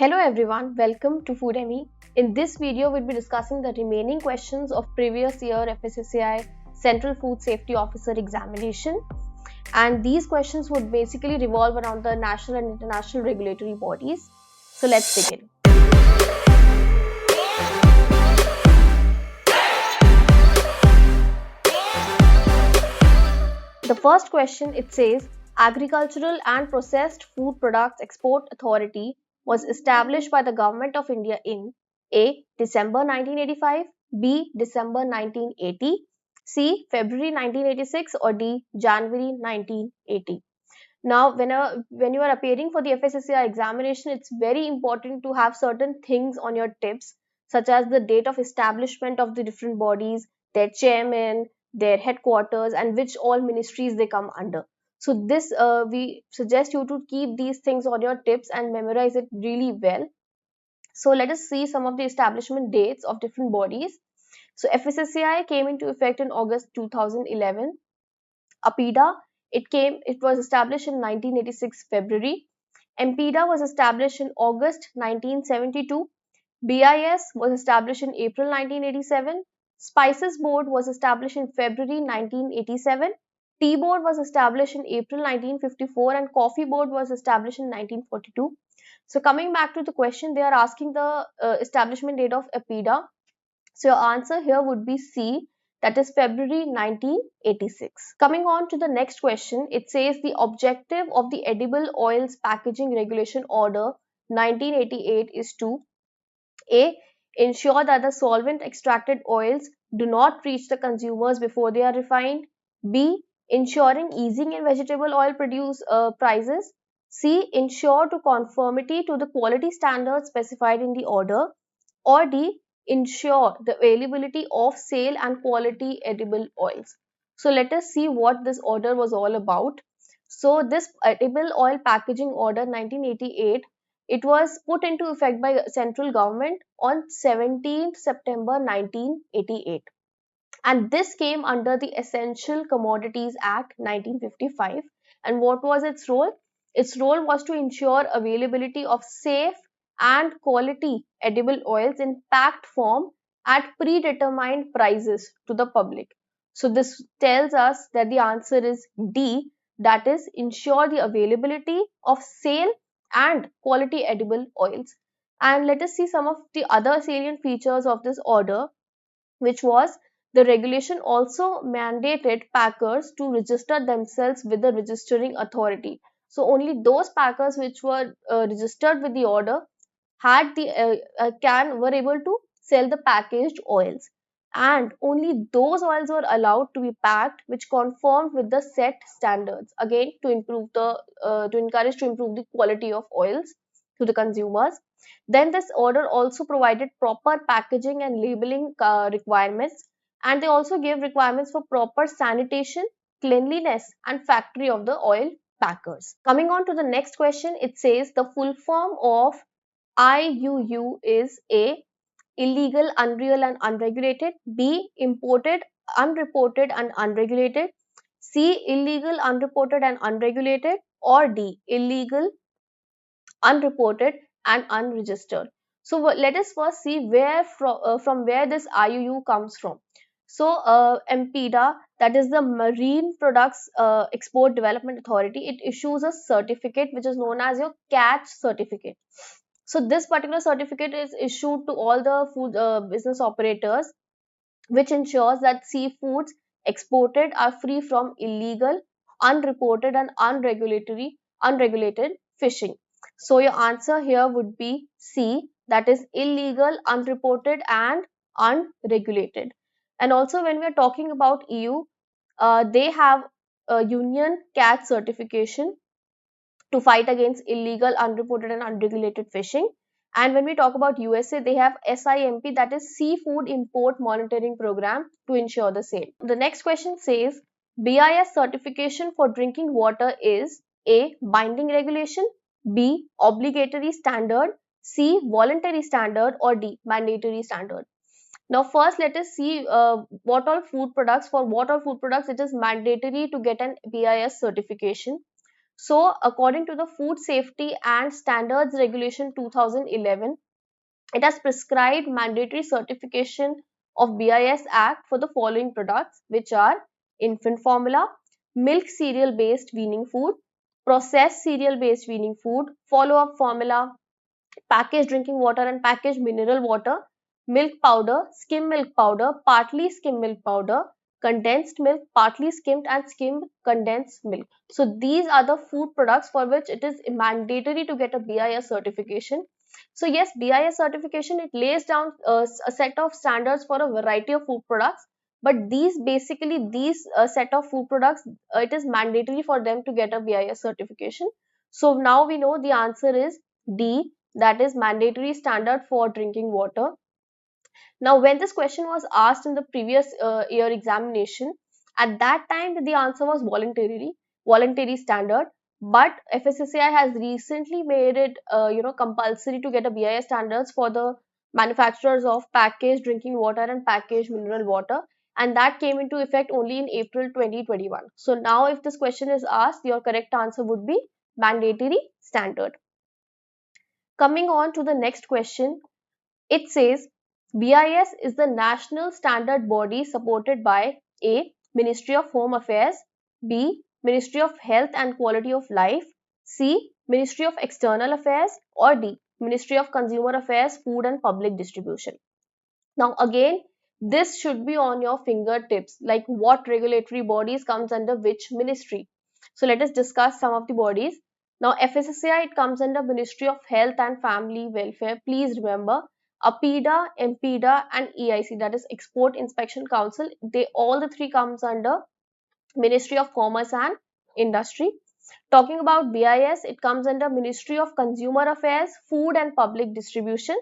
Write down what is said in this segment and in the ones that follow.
Hello everyone, welcome to Foodemy. In this video, we'll be discussing the remaining questions of previous year FSSAI Central Food Safety Officer examination. And these questions would basically revolve around the national and international regulatory bodies. So let's begin. The first question, it says, Agricultural and Processed Food Products Export Authority was established by the Government of India in A. December 1985, B. December 1980, C. February 1986 or D. January 1980. Now, when you are appearing for the FSSAI examination, it's very important to have certain things on your tips, such as the date of establishment of the different bodies, their chairman, their headquarters, and which all ministries they come under. So this we suggest you to keep these things on your tips and memorize it really well. So let us see some of the establishment dates of different bodies. So FSSAI came into effect in August 2011. APEDA, it was established in 1986 February. MPEDA was established in August 1972. BIS was established in April 1987. Spices Board was established in February 1987. Tea Board was established in April 1954 and Coffee Board was established in 1942. So coming back to the question, they are asking the establishment date of APEDA. So your answer here would be C, that is February 1986. Coming on to the next question, it says the objective of the Edible Oils Packaging Regulation Order 1988 is to A. Ensure that the solvent extracted oils do not reach the consumers before they are refined. B. Ensuring easing in vegetable oil produce prices. C. Ensure to conformity to the quality standards specified in the order. Or D. Ensure the availability of sale and quality edible oils. So let us see what this order was all about. So this edible oil packaging order 1988, it was put into effect by central government on 17th September 1988. And this came under the Essential Commodities Act 1955. And what was its role? Its role was to ensure availability of safe and quality edible oils in packed form at predetermined prices to the public. So this tells us that the answer is D, that is ensure the availability of sale and quality edible oils. And let us see some of the other salient features of this order, which was the regulation also mandated packers to register themselves with the registering authority. So only those packers which were registered with the order had the were able to sell the packaged oils, and only those oils were allowed to be packed which conformed with the set standards, again to improve the to improve the quality of oils to the consumers. Then this order also provided proper packaging and labeling requirements, and they also gave requirements for proper sanitation, cleanliness and factory of the oil packers. Coming on to the next question, it says the full form of IUU is A. Illegal, unreal and unregulated, B. Imported, unreported and unregulated, C. Illegal, unreported and unregulated, or D. Illegal, unreported and unregistered. So let us first see from where this IUU comes from. So MPEDA, that is the Marine Products Export Development Authority, it issues a certificate which is known as your catch certificate. So this particular certificate is issued to all the food business operators, which ensures that seafoods exported are free from illegal, unreported and unregulated fishing. So your answer here would be C, that is illegal, unreported and unregulated. And also when we are talking about EU, they have a union catch certification to fight against illegal, unreported and unregulated fishing. And when we talk about USA, they have SIMP, that is Seafood Import Monitoring Program, to ensure the same. The next question says, BIS certification for drinking water is A. Binding regulation, B. Obligatory standard, C. Voluntary standard, or D. Mandatory standard. Now first let us see what all food products it is mandatory to get an BIS certification. So according to the Food Safety and Standards Regulation 2011, it has prescribed mandatory certification of BIS Act for the following products, which are infant formula, milk cereal based weaning food, processed cereal based weaning food, follow-up formula, packaged drinking water and packaged mineral water, milk powder, skim milk powder, partly skim milk powder, condensed milk, partly skimmed and skimmed condensed milk. So these are the food products for which it is mandatory to get a BIS certification. So yes, BIS certification, it lays down a set of standards for a variety of food products, but these set of food products, it is mandatory for them to get a BIS certification. So now we know the answer is D, that is mandatory standard for drinking water. Now, when this question was asked in the previous year examination, at that time the answer was voluntary standard. But FSSAI has recently made it, compulsory to get a BIS standards for the manufacturers of packaged drinking water and packaged mineral water, and that came into effect only in April 2021. So now, if this question is asked, your correct answer would be mandatory standard. Coming on to the next question, it says BIS is the national standard body supported by A. Ministry of Home Affairs, B. Ministry of Health and Quality of Life, C. Ministry of External Affairs, or D. Ministry of Consumer Affairs, Food and Public Distribution. Now again, this should be on your fingertips, like what regulatory bodies comes under which ministry. So let us discuss some of the bodies. Now FSSAI, it comes under Ministry of Health and Family Welfare. Please remember, APEDA, MPEDA and EIC, that is Export Inspection Council, they all the three comes under Ministry of Commerce and Industry. Talking about BIS, it comes under Ministry of Consumer Affairs, Food and Public Distribution.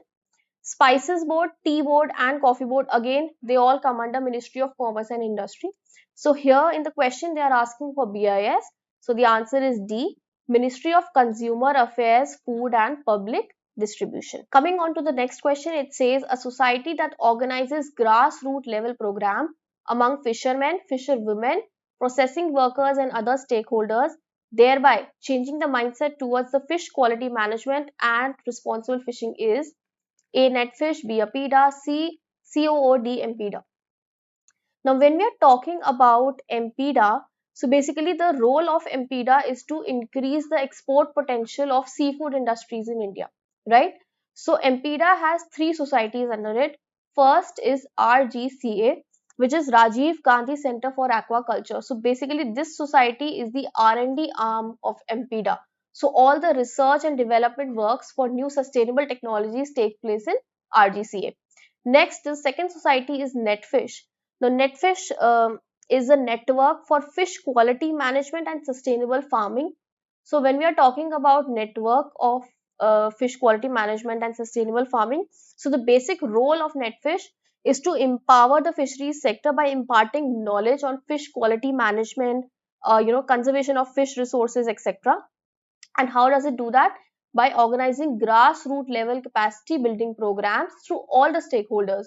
Spices Board, Tea Board and Coffee Board, again they all come under Ministry of Commerce and Industry. So here in the question they are asking for BIS. So the answer is D, Ministry of Consumer Affairs, Food and Public Distribution. Coming on to the next question, it says a society that organizes grassroots level program among fishermen, fisherwomen, processing workers and other stakeholders, thereby changing the mindset towards the fish quality management and responsible fishing is A. NETFISH, B. APEDA, C. COOD, MPEDA. Now, when we are talking about MPEDA, so basically the role of MPEDA is to increase the export potential of seafood industries in India, right? So MPEDA has three societies under it. First is RGCA, which is Rajiv Gandhi Center for Aquaculture. So basically this society is the R&D arm of MPEDA. So all the research and development works for new sustainable technologies take place in RGCA. Next, the second society is NETFISH. The NETFISH is a network for fish quality management and sustainable farming. So when we are talking about network of fish quality management and sustainable farming, so the basic role of NETFISH is to empower the fisheries sector by imparting knowledge on fish quality management, conservation of fish resources, etc. And how does it do that? By organizing grassroots level capacity building programs through all the stakeholders,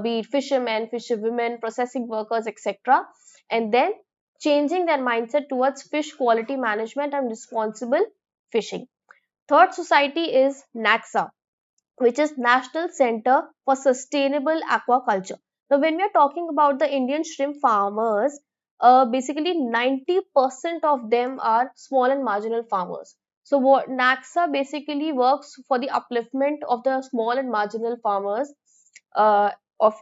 be it fishermen, fisherwomen, processing workers, etc. And then changing their mindset towards fish quality management and responsible fishing. Third society is NACSA, which is National Center for Sustainable Aquaculture. Now, when we are talking about the Indian shrimp farmers, basically 90% of them are small and marginal farmers. So, what NACSA basically works for the upliftment of the small and marginal farmers of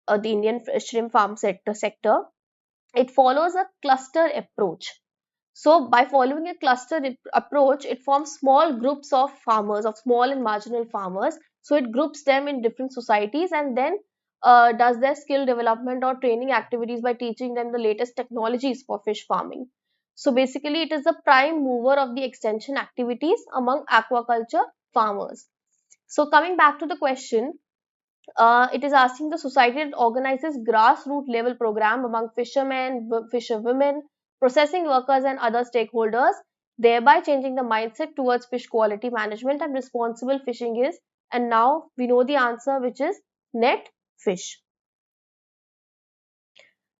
the Indian shrimp farm sector. It follows a cluster approach. So by following a cluster approach, it forms small groups of farmers, of small and marginal farmers. So it groups them in different societies and then does their skill development or training activities by teaching them the latest technologies for fish farming. So basically it is the prime mover of the extension activities among aquaculture farmers. So coming back to the question, it is asking the society that organizes grassroots level program among fishermen, fisherwomen, processing workers and other stakeholders, thereby changing the mindset towards fish quality management and responsible fishing is, and now we know the answer, which is net fish.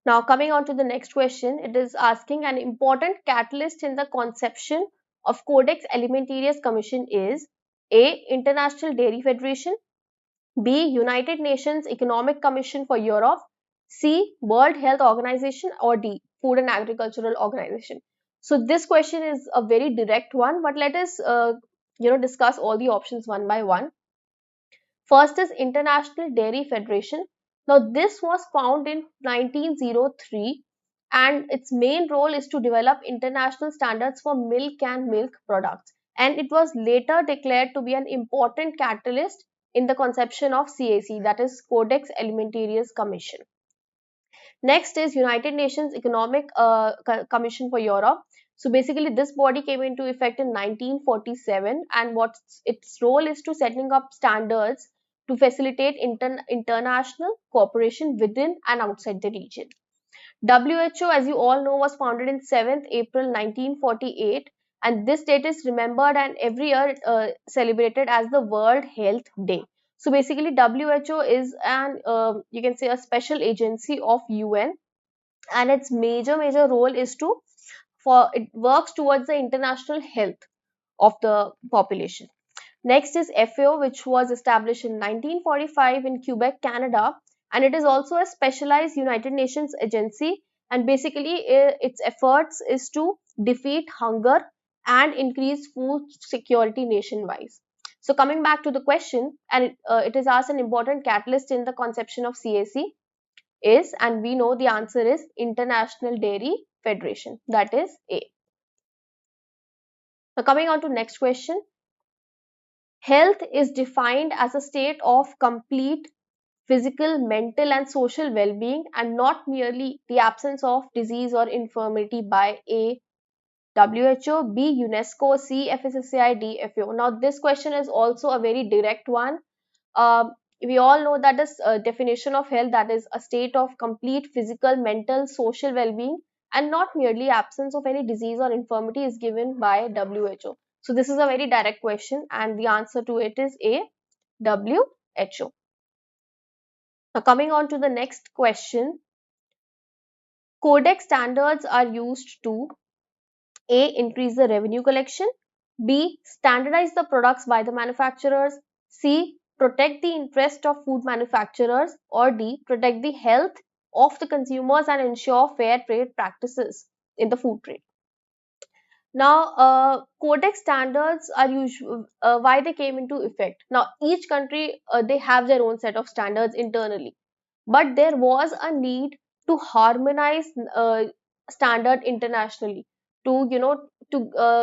Now, coming on to the next question, it is asking an important catalyst in the conception of Codex Alimentarius Commission is A. International Dairy Federation, B. United Nations Economic Commission for Europe, C. World Health Organization, or D. Food and Agricultural Organization. So this question is a very direct one, but let us discuss all the options one by one. First is International Dairy Federation. Now, this was founded in 1903 and its main role is to develop international standards for milk and milk products. And it was later declared to be an important catalyst in the conception of CAC, that is Codex Alimentarius Commission. Next is United Nations Economic Commission for Europe. So basically, this body came into effect in 1947, and what its role is to setting up standards to facilitate international cooperation within and outside the region. WHO, as you all know, was founded in 7th April 1948, and this date is remembered and every year celebrated as the World Health Day. So basically, WHO is an you can say a special agency of UN, and its major role is to for it works towards the international health of the population. Next is FAO, which was established in 1945 in Quebec, Canada, and it is also a specialized United Nations agency. And basically, its efforts is to defeat hunger and increase food security nationwide. So, coming back to the question, and it is asked an important catalyst in the conception of CAC is, and we know the answer is International Dairy Federation. That is A. Now, coming on to next question. Health is defined as a state of complete physical, mental, and social well being, and not merely the absence of disease or infirmity by A. WHO, B. UNESCO, C. FSSAI, D. FAO. Now, this question is also a very direct one. We all know that this definition of health, that is a state of complete physical, mental, social well being, and not merely absence of any disease or infirmity, is given by WHO. So, this is a very direct question, and the answer to it is A. WHO. Now, coming on to the next question, Codex standards are used to A. Increase the revenue collection, B. Standardize the products by the manufacturers, C. Protect the interest of food manufacturers, or D. Protect the health of the consumers and ensure fair trade practices in the food trade. Now, Codex standards are usual. Why they came into effect? Now, each country they have their own set of standards internally, but there was a need to harmonize standard internationally to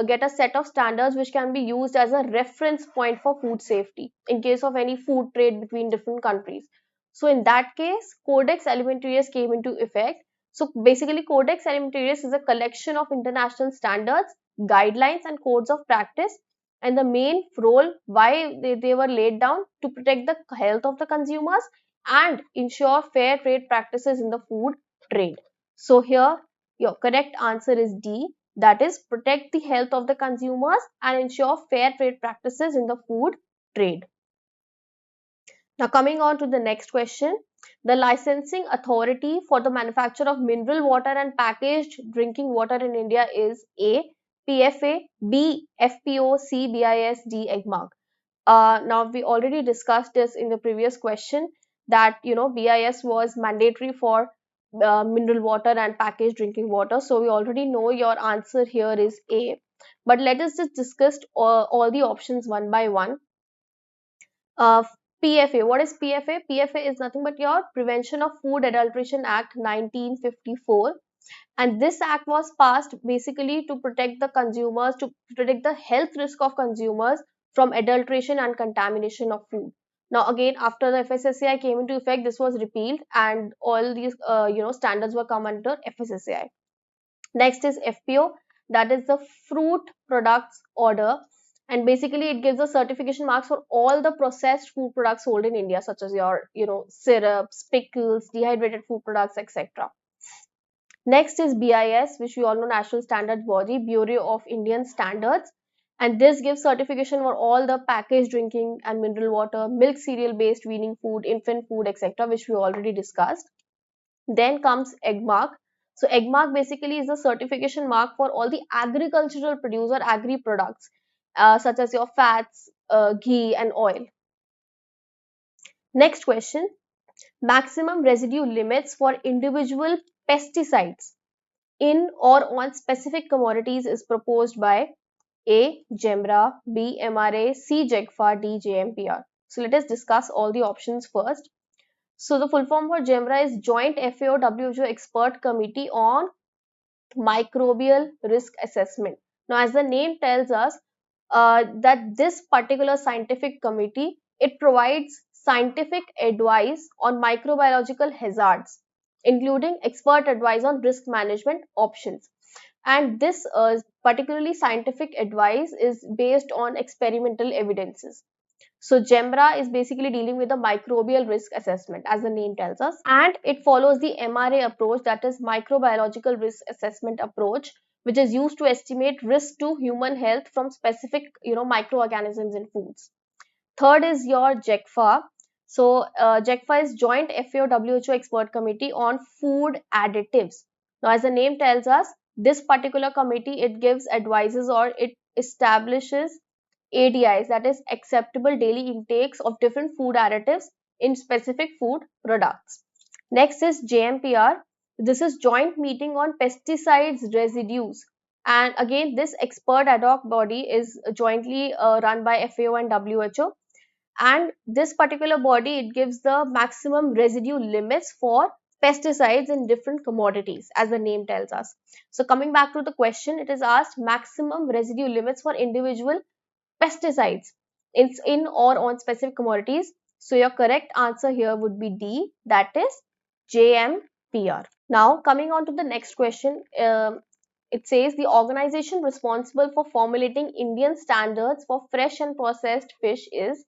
get a set of standards which can be used as a reference point for food safety in case of any food trade between different countries. So in that case, Codex Alimentarius came into effect. So basically, Codex Alimentarius is a collection of international standards, guidelines, and codes of practice, and the main role why they were laid down to protect the health of the consumers and ensure fair trade practices in the food trade. So here your correct answer is D, that is protect the health of the consumers and ensure fair trade practices in the food trade. Now coming on to the next question, the licensing authority for the manufacture of mineral water and packaged drinking water in India is A. PFA, B. FPO, C. BIS, D. EGMARK. Now we already discussed this in the previous question that BIS was mandatory for mineral water and packaged drinking water. So we already know your answer here is A. But let us just discuss all the options one by one. Uh, PFA. What is PFA? PFA is nothing but your Prevention of Food Adulteration Act 1954. And this act was passed basically to protect the consumers, to protect the health risk of consumers from adulteration and contamination of food. Now again, after the FSSAI came into effect, this was repealed and all these standards were come under FSSAI. Next is FPO, that is the Fruit Products Order, and basically it gives the certification marks for all the processed food products sold in India, such as your syrups, pickles, dehydrated food products, etc. Next is BIS, which we all know, National Standards Body, Bureau of Indian Standards, and this gives certification for all the packaged drinking and mineral water, milk cereal based weaning food, infant food, etc., which we already discussed. Then comes egg mark. So egg mark basically is the certification mark for all the agricultural produce or agri products, such as your fats, ghee and oil. Next question, maximum residue limits for individual pesticides in or on specific commodities is proposed by A. GEMRA, B. MRA, C. JEGFA, D. JMPR. So let us discuss all the options first. So the full form for GEMRA is Joint FAO-WHO Expert Committee on Microbial Risk Assessment. Now, as the name tells us, that this particular scientific committee, it provides scientific advice on microbiological hazards, including expert advice on risk management options. And this particularly scientific advice is based on experimental evidences. So GEMRA is basically dealing with the microbial risk assessment, as the name tells us, and it follows the MRA approach, that is microbiological risk assessment approach, which is used to estimate risk to human health from specific, microorganisms in foods. Third is your JECFA. So JECFA is Joint FAO-WHO Expert Committee on Food Additives. Now, as the name tells us, this particular committee, it gives advices or it establishes ADIs, that is acceptable daily intakes of different food additives in specific food products. Next is JMPR. This is Joint Meeting on Pesticides Residues. And again, this expert ad hoc body is jointly run by FAO and WHO. And this particular body, it gives the maximum residue limits for pesticides in different commodities, as the name tells us. So coming back to the question, it is asked maximum residue limits for individual pesticides in or on specific commodities. So your correct answer here would be D, that is JMPR. Now coming on to the next question, it says the organization responsible for formulating Indian standards for fresh and processed fish is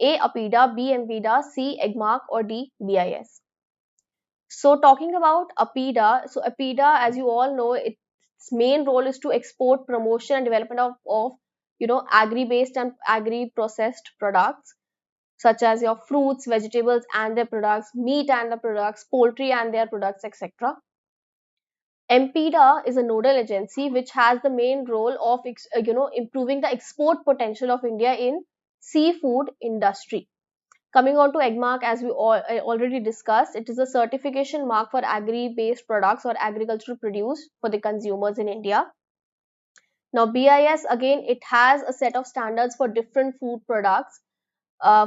A. APEDA, B. MPEDA, C. EGMARC or D. BIS. So talking about APEDA, so APEDA, as you all know, its main role is to export, promotion and development of agri-based and agri-processed products, such as your fruits, vegetables and their products, meat and their products, poultry and their products, etc. MPEDA is a nodal agency which has the main role of improving the export potential of India in seafood industry. Coming on to EGMARC, as we already discussed, it is a certification mark for agri-based products or agricultural produce for the consumers in India. Now BIS, again, it has a set of standards for different food products.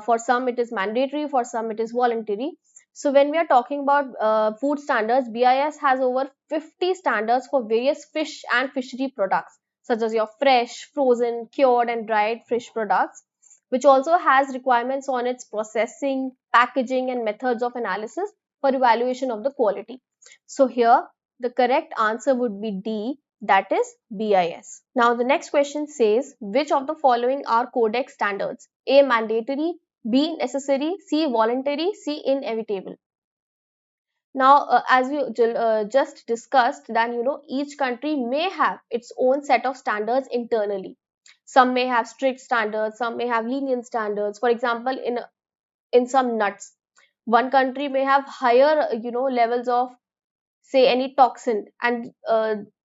For some it is mandatory, for some it is voluntary. So when we are talking about food standards, BIS has over 50 standards for various fish and fishery products, such as your fresh, frozen, cured and dried fish products, which also has requirements on its processing, packaging and methods of analysis for evaluation of the quality. So here the correct answer would be D, that is BIS. Now the next question says, which of the following are Codex standards? A. Mandatory, B. Necessary, C. Voluntary, C. Inevitable. Now, as we just discussed, then each country may have its own set of standards internally. Some may have strict standards, some may have lenient standards. For example, in some nuts, one country may have higher levels of, say, any toxin, and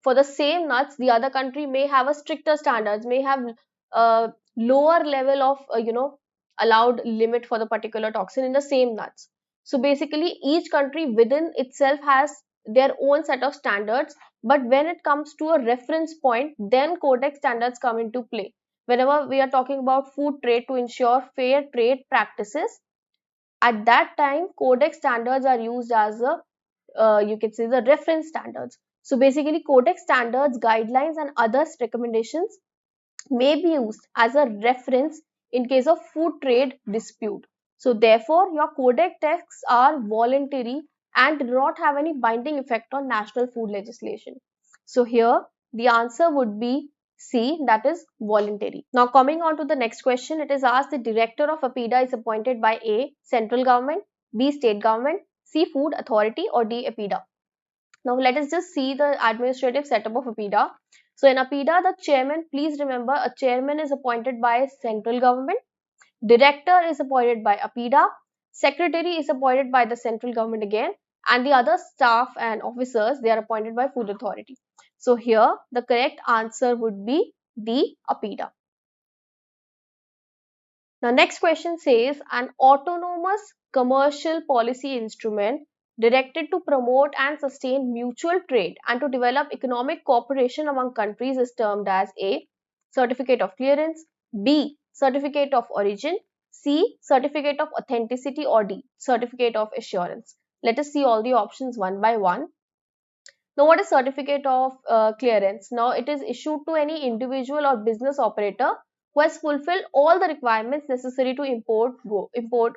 for the same nuts the other country may have a stricter standards, may have lower level of allowed limit for the particular toxin in the same nuts. So basically each country within itself has their own set of standards, but when it comes to a reference point, then Codex standards come into play. Whenever we are talking about food trade to ensure fair trade practices, at that time Codex standards are used as a you can say the reference standards. So basically Codex standards, guidelines and other recommendations may be used as a reference in case of food trade dispute. So therefore your Codex texts are voluntary and do not have any binding effect on national food legislation. So here the answer would be C, that is voluntary. Now coming on to the next question, it is asked the director of APEDA is appointed by A. Central government, B. State government, C. Food authority or D. APEDA. Now let us just see the administrative setup of APEDA. So in APEDA, the chairman, please remember, a chairman is appointed by central government, director is appointed by APEDA, secretary is appointed by the central government again, and the other staff and officers, they are appointed by Food Authority. So here the correct answer would be D, APEDA. Now, next question says an autonomous commercial policy instrument directed to promote and sustain mutual trade and to develop economic cooperation among countries is termed as A. Certificate of clearance, B. Certificate of origin, C. Certificate of authenticity, or D. Certificate of assurance. Let us see all the options one by one. Now, what is certificate of clearance? Now, it is issued to any individual or business operator who has fulfilled all the requirements necessary to import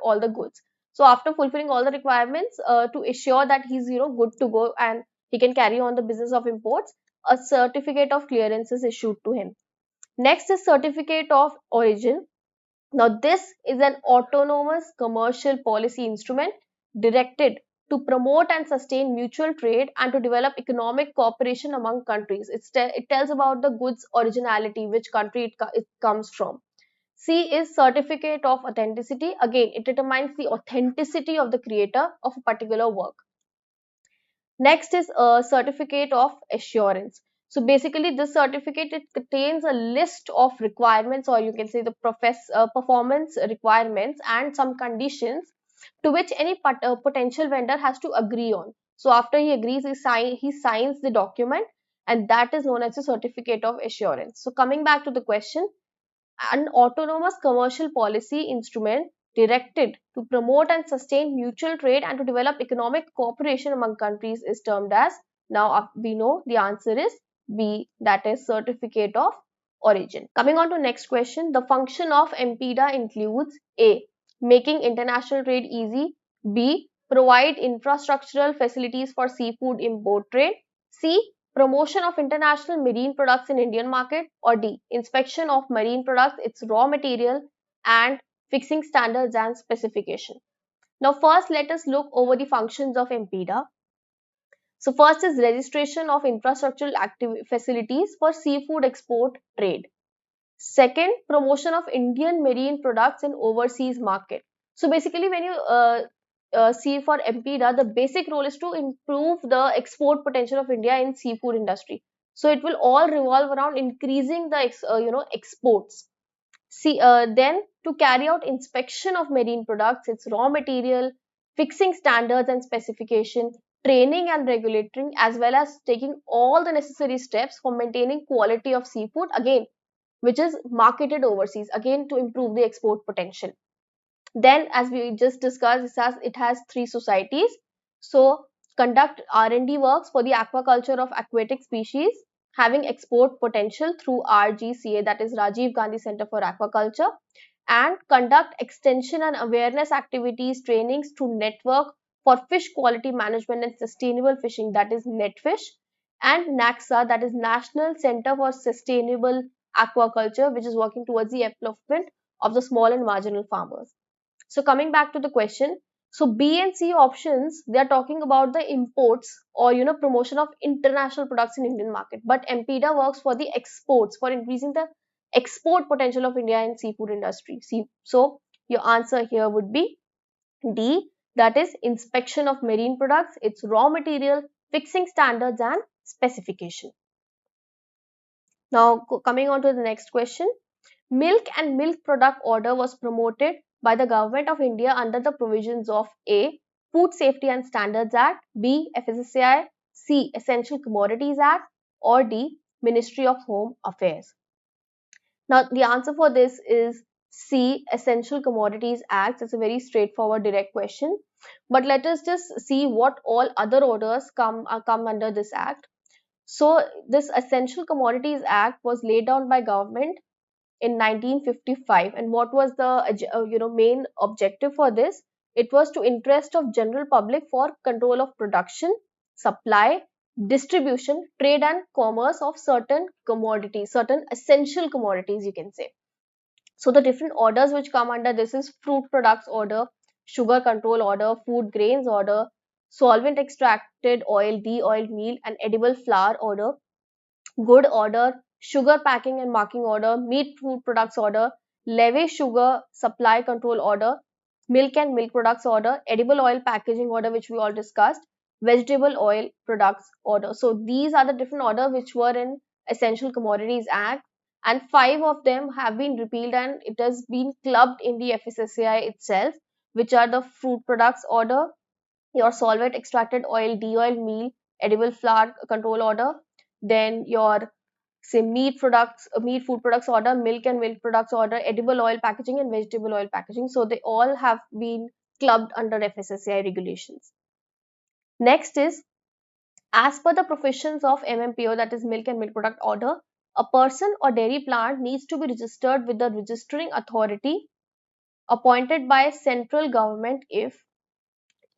all the goods. So, after fulfilling all the requirements to assure that he's good to go and he can carry on the business of imports, a certificate of clearance is issued to him. Next is certificate of origin. Now, this is an autonomous commercial policy instrument directed to promote and sustain mutual trade and to develop economic cooperation among countries. It tells about the goods originality, which country it comes from. C is certificate of authenticity. Again, it determines the authenticity of the creator of a particular work. Next is a certificate of assurance. So basically this certificate, it contains a list of requirements, or you can say the performance requirements and some conditions to which any potential vendor has to agree on. So after he agrees, he signs the document, and that is known as a certificate of assurance. So coming back to the question, an autonomous commercial policy instrument directed to promote and sustain mutual trade and to develop economic cooperation among countries is termed as, now we know the answer is B, that is certificate of origin. Coming on to next question, the function of MPEDA includes A, making international trade easy, B, provide infrastructural facilities for seafood import trade, C, promotion of international marine products in Indian market, or D, inspection of marine products, its raw material, and fixing standards and specification. Now first let us look over the functions of MPEDA. So first is registration of infrastructural facilities for seafood export trade. Second, promotion of Indian marine products in overseas market. So basically when you see for MPEDA, the basic role is to improve the export potential of India in seafood industry. So it will all revolve around increasing the exports. Then to carry out inspection of marine products, its raw material, fixing standards and specification, training and regulating, as well as taking all the necessary steps for maintaining quality of seafood, again which is marketed overseas, again to improve the export potential. Then as we just discussed, it has three societies. So conduct R&D works for the aquaculture of aquatic species having export potential through RGCA, that is Rajiv Gandhi Center for Aquaculture, and conduct extension and awareness activities, trainings through network for fish quality management and sustainable fishing, that is NETFISH, and NACSA, that is National Center for Sustainable Aquaculture, which is working towards the upliftment of the small and marginal farmers. So coming back to the question, so B and C options, they are talking about the imports or promotion of international products in Indian market, but MPEDA works for the exports, for increasing the export potential of India in seafood industry. So your answer here would be D, that is inspection of marine products, its raw material, fixing standards and specification. Now coming on to the next question, milk and milk product order was promoted by the Government of India under the provisions of A, Food Safety and Standards Act, B, FSSAI, C, Essential Commodities Act, or D, Ministry of Home Affairs. Now the answer for this is C, Essential Commodities Act. It's a very straightforward direct question, but let us just see what all other orders come under this act. So this Essential Commodities Act was laid down by government in 1955, and what was the main objective for this? It was to interest of general public for control of production, supply, distribution, trade and commerce of certain commodities, certain essential commodities, you can say. So the different orders which come under this is fruit products order, sugar control order, food grains order, solvent extracted oil, de-oiled meal and edible flour order, good order, sugar packing and marking order, meat food products order, levy sugar supply control order, milk and milk products order, edible oil packaging order, which we all discussed, vegetable oil products order. So these are the different orders which were in Essential Commodities Act, and 5 of them have been repealed and it has been clubbed in the FSSAI itself, which are the fruit products order, your solvent extracted oil, de-oil meal, edible flour control order, then your say meat food products order, milk and milk products order, edible oil packaging and vegetable oil packaging. So they all have been clubbed under FSSAI regulations. Next is, as per the provisions of MMPO, that is milk and milk product order, a person or dairy plant needs to be registered with the registering authority appointed by central government if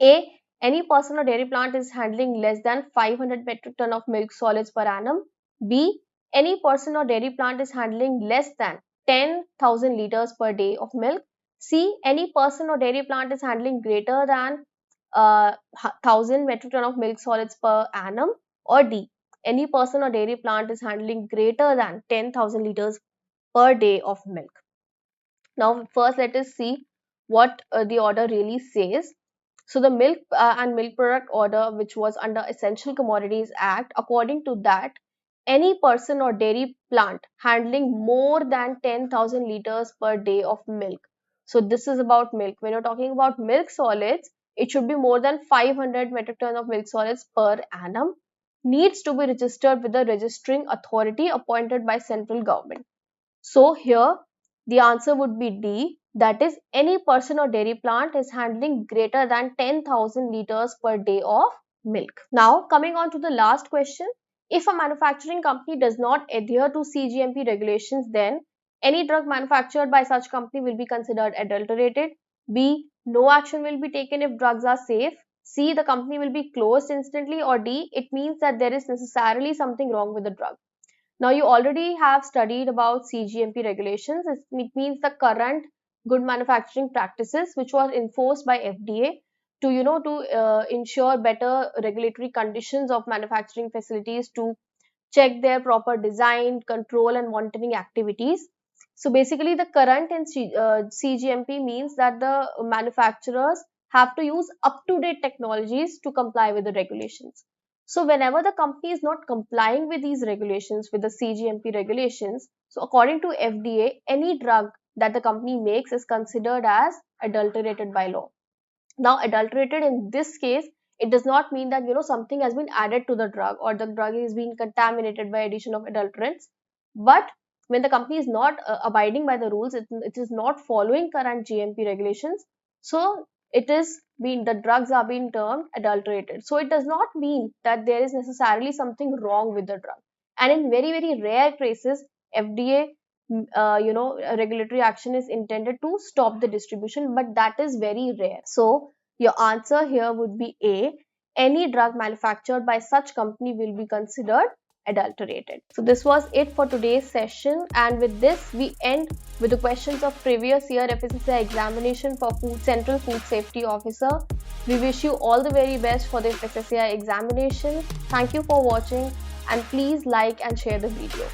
A. Any person or dairy plant is handling less than 500 metric ton of milk solids per annum. B. Any person or dairy plant is handling less than 10,000 liters per day of milk. C. Any person or dairy plant is handling greater than 1,000 metric ton of milk solids per annum. Or D. Any person or dairy plant is handling greater than 10,000 liters per day of milk. Now, first let us see what the order really says. So the milk and milk product order, which was under Essential Commodities Act, according to that, any person or dairy plant handling more than 10,000 liters per day of milk. So this is about milk. When you're talking about milk solids, it should be more than 500 metric ton of milk solids per annum, needs to be registered with the registering authority appointed by central government. So here the answer would be D, that is any person or dairy plant is handling greater than 10,000 liters per day of milk. Now coming on to the last question, if a manufacturing company does not adhere to CGMP regulations, then any drug manufactured by such company will be considered adulterated. B, no action will be taken if drugs are safe. C, the company will be closed instantly. Or D, it means that there is necessarily something wrong with the drug. Now you already have studied about CGMP regulations. It means the current good manufacturing practices which was enforced by FDA to ensure better regulatory conditions of manufacturing facilities, to check their proper design, control and monitoring activities. So basically the current in CGMP means that the manufacturers have to use up-to-date technologies to comply with the regulations. So whenever the company is not complying with these regulations, with the CGMP regulations, so according to FDA, any drug that the company makes is considered as adulterated by law. Now adulterated in this case, it does not mean that something has been added to the drug or the drug is being contaminated by addition of adulterants. But when the company is not abiding by the rules, it is not following current GMP regulations, so the drugs are being termed adulterated. So it does not mean that there is necessarily something wrong with the drug. And in very, very rare cases, FDA regulatory action is intended to stop the distribution, but that is very rare. So your answer here would be A. Any drug manufactured by such company will be considered adulterated. So this was it for today's session, and with this we end with the questions of previous year FSSAI examination for Central Food Safety Officer. We wish you all the very best for the FSSAI examination. Thank you for watching, and please like and share the video.